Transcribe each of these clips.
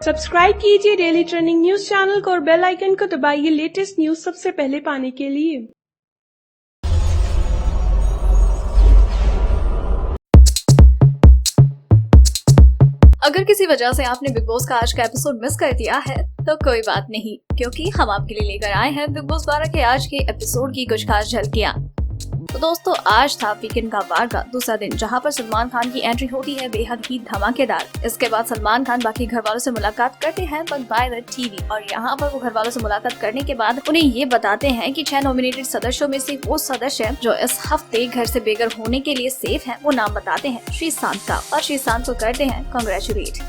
Subscribe कीजिए daily trending news channel को और बेल आइकन को दबाइए लेटेस्ट न्यूज सबसे पहले पाने के लिए। अगर किसी वजह से आपने बिग बॉस का आज का एपिसोड मिस कर दिया है तो कोई बात नहीं, क्योंकि हम आपके लिए लेकर आए हैं बिग बॉस 12 के आज के एपिसोड की कुछ खास झलकियां। तो दोस्तों, आज था वीकेंड का वार का दूसरा दिन, जहां पर सलमान खान की एंट्री होती है बेहद ही धमाकेदार। इसके बाद सलमान खान बाकी घर वालों से मुलाकात करते हैं बट बाय द टीवी, और यहाँ पर वो घर वालों से मुलाकात करने के बाद उन्हें ये बताते हैं कि 6 नॉमिनेटेड सदस्यों में से वो सदस्य जो इस हफ्ते घर से बेघर होने के लिए सेफ हैं, वो नाम बताते हैं श्रीशांत का, और श्रीशांत को करते हैं कांग्रेचुलेट।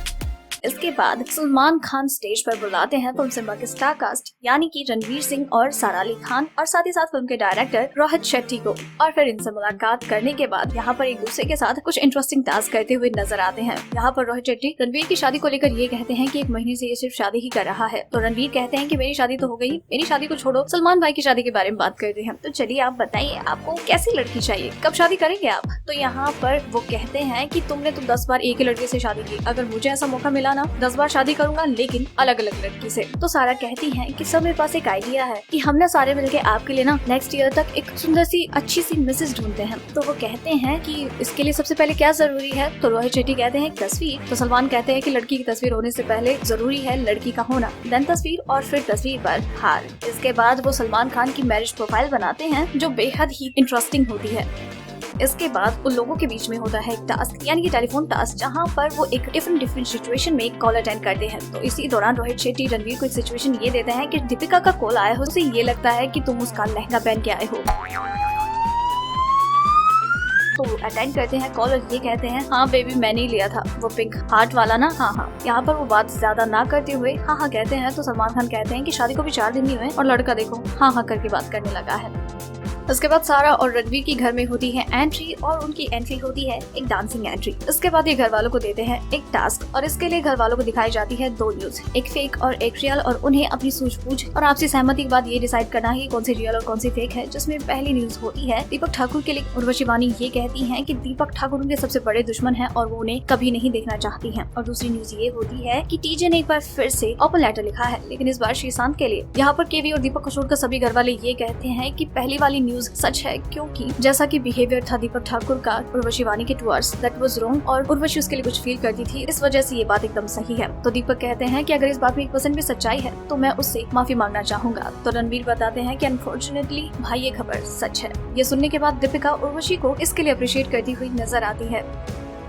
इसके बाद सलमान खान स्टेज पर बुलाते हैं फिल्म सिम्बा के स्टार कास्ट यानी कि रणवीर सिंह और सारा अली खान, और साथ ही साथ फिल्म के डायरेक्टर रोहित शेट्टी को। और फिर इनसे मुलाकात करने के बाद यहाँ पर एक दूसरे के साथ कुछ इंटरेस्टिंग टास्क करते हुए नजर आते हैं। यहाँ पर रोहित शेट्टी रणवीर की शादी को लेकर ये कहते हैं कि 1 महीने से ये सिर्फ शादी ही कर रहा है, तो रणवीर कहते हैं कि मेरी शादी तो हो गई, मेरी शादी को छोड़ो, सलमान भाई की शादी के बारे में बात करते हैं। तो चलिए आप बताइए, आपको कैसी लड़की चाहिए, कब शादी करेंगे आप? तो यहाँ पर वो कहते हैं कि तुमने तो 10 बार एक ही लड़के से शादी की, अगर मुझे ऐसा मौका मिला ना 10 बार शादी करूंगा, लेकिन अलग अलग लड़की से। तो सारा कहती है कि सब मेरे पास एक आइडिया है कि हम ना सारे मिलके आपके लिए ना नेक्स्ट ईयर तक एक सुंदर सी अच्छी सी मिसेज ढूंढते हैं। तो वो कहते हैं कि इसके लिए सबसे पहले क्या जरूरी है? तो रोहित शेट्टी कहते हैं तस्वीर। तो सलमान कहते हैं कि लड़की की तस्वीर होने से पहले जरूरी है लड़की का होना, देन तस्वीर, और फिर तस्वीर पर हार। इसके बाद वो सलमान खान की मैरिज प्रोफाइल बनाते हैं जो बेहद ही इंटरेस्टिंग होती है। इसके बाद उन लोगों के बीच में होता है एक टास्क यानी कि टेलीफोन टास्क, जहां पर वो एक डिफरेंट सिचुएशन में कॉल अटेंड करते हैं। तो इसी दौरान रोहित शेट्टी रणवीर को एक सिचुएशन ये देते हैं कि दीपिका का कॉल आया हो, उसे ये लगता है कि तुम उसका लहंगा पहन के आए हो। तो अटेंड करते हैं कॉल और ये कहते हैं हाँ बेबी मैंने ही लिया था, वो पिंक हार्ट वाला ना, हाँ। यहाँ पर वो बात ज्यादा ना करते हुए हाँ कहते हैं। तो सलमान खान कहते हैं कि शादी को भी 4 दिन नहीं हुए और लड़का देखो हाँ करके बात करने लगा है। उसके बाद सारा और रणवीर की घर में होती है एंट्री, और उनकी एंट्री होती है एक डांसिंग एंट्री। इसके बाद ये घर वालों को देते हैं एक टास्क, और इसके लिए घर वालों को दिखाई जाती है 2 न्यूज, एक फेक और एक रियल, और उन्हें अपनी सूझबूझ और आपसी सहमति के बाद ये डिसाइड करना है कि कौन सी रियल और कौन सी फेक है। जिसमें पहली न्यूज होती है दीपक ठाकुर के लिए। उर्वशी वानी ये कहती है कि दीपक ठाकुर उनके सबसे बड़े दुश्मन है और वो उन्हें कभी नहीं देखना चाहती है। और दूसरी न्यूज ये होती है कि टीजे ने एक बार फिर से ओपन लेटर लिखा है, लेकिन इस बार श्रीशांत के लिए। यहाँ पर केवी और दीपक को छोड़कर सभी घर वाले ये कहते हैं कि पहली वाली न्यूज सच है, क्योंकि जैसा कि बिहेवियर था दीपक ठाकुर का उर्वशी वानी के टुवर्ड्स, दैट वाज रॉन्ग, और उर्वशी उसके लिए कुछ फील करती थी, इस वजह से ये बात एकदम सही है। तो दीपक कहते हैं कि अगर इस बात में 1% भी सच्चाई है तो मैं उससे माफी मांगना चाहूंगा। तो रणवीर बताते हैं कि अनफॉर्चुनेटली भाई ये खबर सच है। ये सुनने के बाद दीपिका उर्वशी को इसके लिए अप्रिशिएट करती हुई नजर आती है।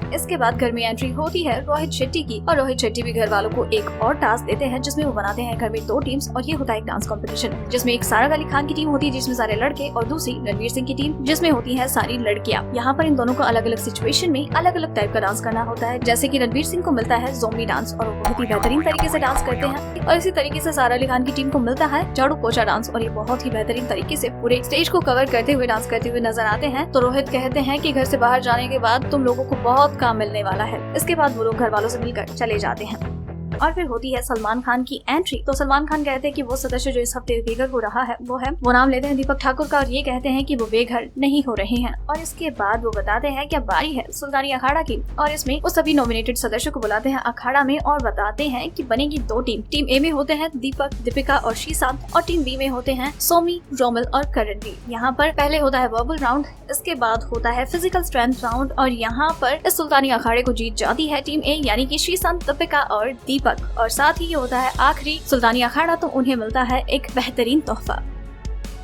इसके बाद घर में एंट्री होती है रोहित शेट्टी की, और रोहित शेट्टी भी घर वालों को एक और टास्क देते हैं जिसमें वो बनाते हैं घर में 2 टीम्स, और ये होता है एक डांस कंपटीशन, जिसमें एक सारा अली खान की टीम होती है जिसमें सारे लड़के, और दूसरी रणवीर सिंह की टीम जिसमें होती है सारी लड़कियां। यहाँ पर इन दोनों को अलग अलग सिचुएशन में अलग अलग टाइप का डांस करना होता है। जैसे की रणवीर सिंह को मिलता है ज़ोंबी डांस, और वो बहुत ही बेहतरीन तरीके से डांस करते हैं, और इसी तरीके से सारा अली खान की टीम को मिलता है झाड़ू पोछा डांस, और ये बहुत ही बेहतरीन तरीके से पूरे स्टेज को कवर करते हुए डांस करते हुए नजर आते हैं। तो रोहित कहते हैं कि घर से बाहर जाने के बाद तुम लोगों को बहुत काम मिलने वाला है। इसके बाद वो लोग घर वालों से मिलकर चले जाते हैं, और फिर होती है सलमान खान की एंट्री। तो सलमान खान कहते हैं कि वो सदस्य जो इस हफ्ते बेघर हो रहा है वो नाम लेते हैं दीपक ठाकुर का, और ये कहते हैं कि वो बेघर नहीं हो रहे हैं। और इसके बाद वो बताते हैं कि अब बारी है सुल्तानी अखाड़ा की, और इसमें वो सभी नॉमिनेटेड सदस्यों को बुलाते हैं अखाड़ा में, और बताते हैं कि बनेगी 2 टीम। टीम ए में होते हैं दीपक, दीपिका और श्रीशांत, और टीम बी में होते हैं सोमी, रोमिल और करणवीर। यहाँ पर पहले होता है वर्बल राउंड, इसके बाद होता है फिजिकल स्ट्रेंथ राउंड, और यहाँ पर इस सुल्तानी अखाड़े को जीत जाती है टीम ए यानी कि श्रीशांत, दीपिका और दीपक। और साथ ही होता है आखिरी सुल्तानी अखाड़ा, तो उन्हें मिलता है एक बेहतरीन तोहफा।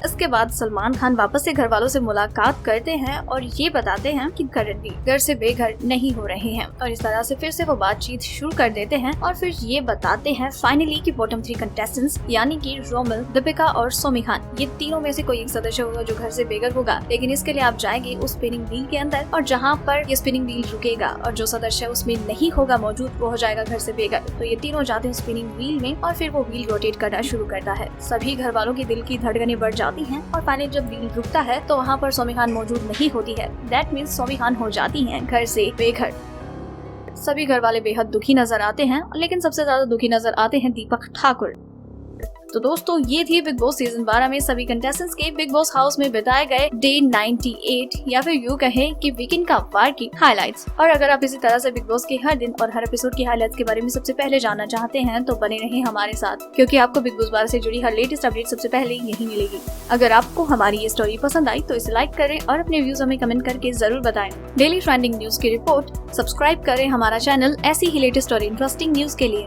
इसके बाद सलमान खान वापस से घर वालों से मुलाकात करते हैं, और ये बताते हैं कि रणवीर घर से बेघर नहीं हो रहे हैं, और इस तरह से फिर से वो बातचीत शुरू कर देते हैं। और फिर ये बताते हैं फाइनली कि बॉटम 3 कंटेस्टेंट्स यानी कि रोमिल, दीपिका और सोमी खान, ये तीनों में से कोई एक सदस्य होगा जो घर से बेघर होगा, लेकिन इसके लिए आप जाएंगे उस स्पिनिंग व्हील के अंदर, और जहाँ पर ये स्पिनिंग व्हील रुकेगा और जो सदस्य उसमें नहीं होगा मौजूद वो हो जाएगा घर से बेघर। तो ये तीनों जाते हैं स्पिनिंग व्हील में, और फिर वो व्हील रोटेट करना शुरू करता है। सभी घर वालों की दिल की धड़कनें बढ़ जाती हैं, और फाइनली जब व्हील रुकता है तो वहाँ पर सोमी खान मौजूद नहीं होती है। दैट मीन्स सोमी खान हो जाती हैं घर से बेघर। सभी घर वाले बेहद दुखी नजर आते हैं, लेकिन सबसे ज्यादा दुखी नजर आते हैं दीपक ठाकुर। तो दोस्तों ये थी बिग बॉस सीजन 12 में सभी कंटेस्टेंट्स के बिग बॉस हाउस में बिताए गए डे 98 या फिर यूं कहें कि वीकेंड का वार की हाइलाइट्स। और अगर आप इसी तरह से बिग बॉस के हर दिन और हर एपिसोड की हाइलाइट्स के बारे में सबसे पहले जानना चाहते हैं तो बने रहें हमारे साथ, क्योंकि आपको बिग बॉस 12 से जुड़ी हर लेटेस्ट अपडेट सबसे पहले यही मिलेगी। अगर आपको हमारी ये स्टोरी पसंद आई तो इसे लाइक करें और अपने व्यूज हमें कमेंट करके जरूर बताएं। डेली ट्रेंडिंग न्यूज की रिपोर्ट सब्सक्राइब करें हमारा चैनल ऐसी ही लेटेस्ट और इंटरेस्टिंग न्यूज के लिए।